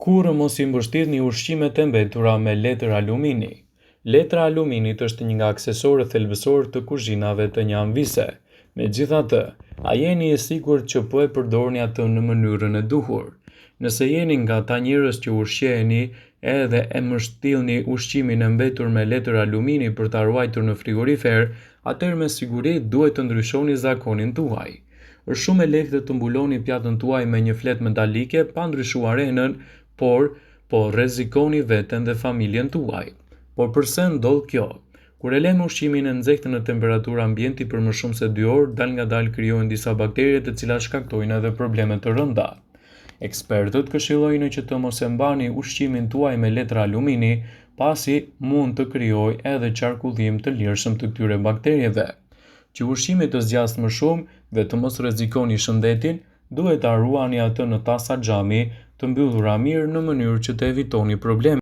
Kurrë mos i mbështjellni ushqimet e mbetura me letër alumini. Letra aluminit është një nga aksesorët thelbësor të kuzhinave të një anëvise. Megjithatë, a jeni i sigurt që po e përdorni atë në mënyrën e duhur? Nëse jeni nga ata njerëz që ushqeheni edhe e mbështellni ushqimin e mbetur me letër alumini për ta ruajtur në frigorifer, atëherë me siguri duhet të ndryshoni zakonin tuaj. Është shumë e lehtë të mbuloni pjatën tuaj me një fletë metalike pa ndryshuar enën, por po rrezikoni veten dhe familjen tuaj. Por pse ndodh kjo? Kur e lëmë ushqimin e nxehtë në temperaturë ambienti për më shumë se 2 orë, dal ngadalë krijohen disa bakterie të cilat shkaktojnë edhe probleme të rënda. Ekspertët këshillojnë që të mos e mbani ushqimin tuaj me letra alumini, pasi mund të krijojë edhe qarkullim të lirshëm të këtyre bakterieve. Që ushqimi të zgjasë më shumë dhe të mos rrezikoni shëndetin, duhet ta ruani atë në tasa xhami të mbyllura mirë në mënyrë që të evitoni probleme.